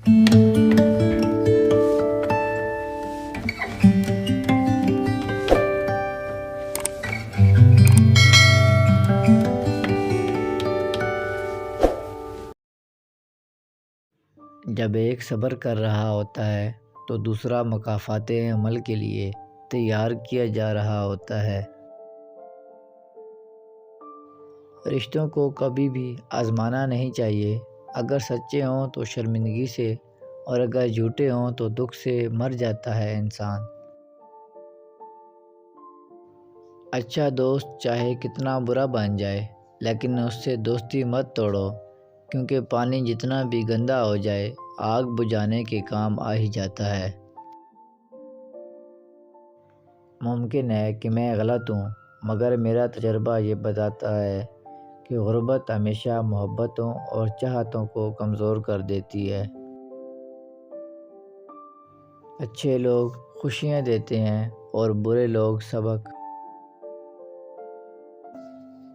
جب ایک صبر کر رہا ہوتا ہے تو دوسرا مکافات عمل کے لیے تیار کیا جا رہا ہوتا ہے۔ رشتوں کو کبھی بھی آزمانا نہیں چاہیے۔ اگر سچے ہوں تو شرمندگی سے، اور اگر جھوٹے ہوں تو دکھ سے مر جاتا ہے انسان۔ اچھا دوست چاہے کتنا برا بن جائے، لیکن اس سے دوستی مت توڑو، کیونکہ پانی جتنا بھی گندا ہو جائے آگ بجھانے کے کام آ ہی جاتا ہے۔ ممکن ہے کہ میں غلط ہوں، مگر میرا تجربہ یہ بتاتا ہے کہ غربت ہمیشہ محبتوں اور چاہتوں کو کمزور کر دیتی ہے۔ اچھے لوگ خوشیاں دیتے ہیں اور برے لوگ سبق۔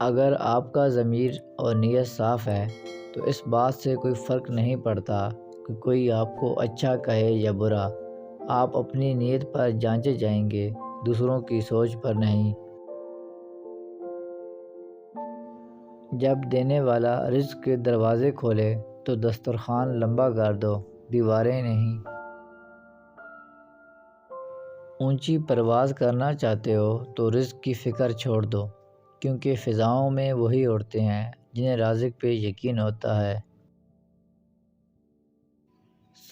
اگر آپ کا ضمیر اور نیت صاف ہے تو اس بات سے کوئی فرق نہیں پڑتا کہ کوئی آپ کو اچھا کہے یا برا۔ آپ اپنی نیت پر جانچے جائیں گے، دوسروں کی سوچ پر نہیں۔ جب دینے والا رزق کے دروازے کھولے تو دسترخوان لمبا کر دو، دیواریں نہیں۔ اونچی پرواز کرنا چاہتے ہو تو رزق کی فکر چھوڑ دو، کیونکہ فضاؤں میں وہی اڑتے ہیں جنہیں رازق پہ یقین ہوتا ہے۔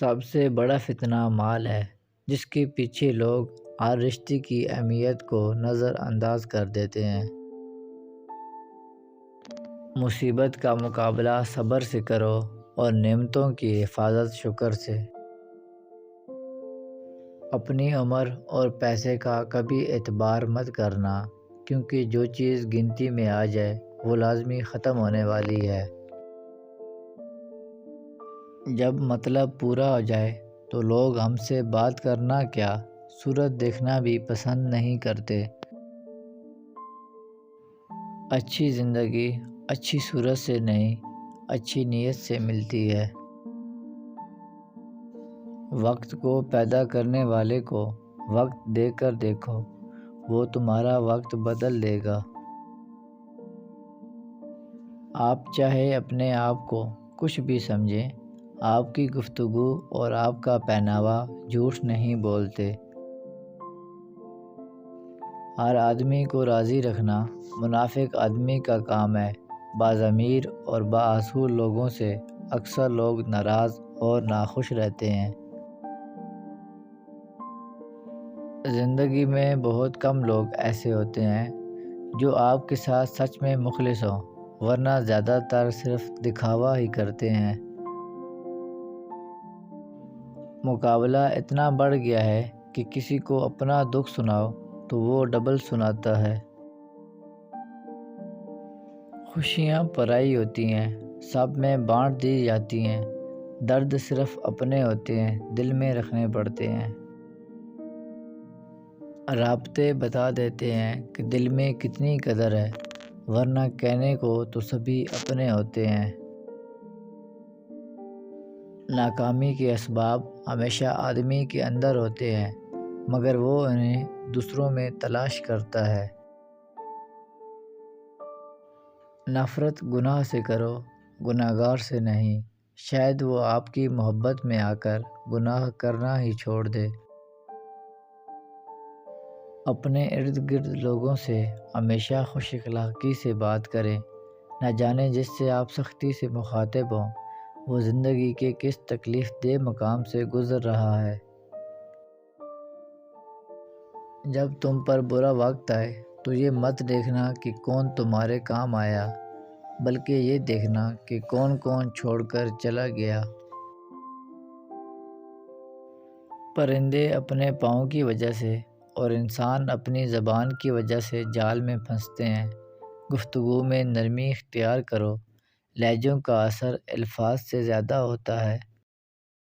سب سے بڑا فتنہ مال ہے، جس کے پیچھے لوگ ہر رشتے کی اہمیت کو نظر انداز کر دیتے ہیں۔ مصیبت کا مقابلہ صبر سے کرو اور نعمتوں کی حفاظت شکر سے۔ اپنی عمر اور پیسے کا کبھی اعتبار مت کرنا، کیونکہ جو چیز گنتی میں آ جائے وہ لازمی ختم ہونے والی ہے۔ جب مطلب پورا ہو جائے تو لوگ ہم سے بات کرنا کیا، صورت دیکھنا بھی پسند نہیں کرتے۔ اچھی زندگی اچھی صورت سے نہیں، اچھی نیت سے ملتی ہے۔ وقت کو پیدا کرنے والے کو وقت دے کر دیکھو، وہ تمہارا وقت بدل دے گا۔ آپ چاہے اپنے آپ کو کچھ بھی سمجھیں، آپ کی گفتگو اور آپ کا پہناوا جھوٹ نہیں بولتے۔ ہر آدمی کو راضی رکھنا منافق آدمی کا کام ہے۔ باضمیر اور بااصول لوگوں سے اکثر لوگ ناراض اور ناخوش رہتے ہیں۔ زندگی میں بہت کم لوگ ایسے ہوتے ہیں جو آپ کے ساتھ سچ میں مخلص ہوں، ورنہ زیادہ تر صرف دکھاوا ہی کرتے ہیں۔ مقابلہ اتنا بڑھ گیا ہے کہ کسی کو اپنا دکھ سناؤ تو وہ ڈبل سناتا ہے۔ خوشیاں پرائی ہوتی ہیں، سب میں بانٹ دی جاتی ہیں۔ درد صرف اپنے ہوتے ہیں، دل میں رکھنے پڑتے ہیں۔ رابطے بتا دیتے ہیں کہ دل میں کتنی قدر ہے، ورنہ کہنے کو تو سبھی اپنے ہوتے ہیں۔ ناکامی کے اسباب ہمیشہ آدمی کے اندر ہوتے ہیں، مگر وہ انہیں دوسروں میں تلاش کرتا ہے۔ نفرت گناہ سے کرو، گناہگار سے نہیں، شاید وہ آپ کی محبت میں آ کر گناہ کرنا ہی چھوڑ دے۔ اپنے ارد گرد لوگوں سے ہمیشہ خوش اخلاقی سے بات کریں، نہ جانے جس سے آپ سختی سے مخاطب ہوں وہ زندگی کے کس تکلیف دہ مقام سے گزر رہا ہے۔ جب تم پر برا وقت آئے تو یہ مت دیکھنا کہ کون تمہارے کام آیا، بلکہ یہ دیکھنا کہ کون کون چھوڑ کر چلا گیا۔ پرندے اپنے پاؤں کی وجہ سے اور انسان اپنی زبان کی وجہ سے جال میں پھنستے ہیں۔ گفتگو میں نرمی اختیار کرو، لہجوں کا اثر الفاظ سے زیادہ ہوتا ہے۔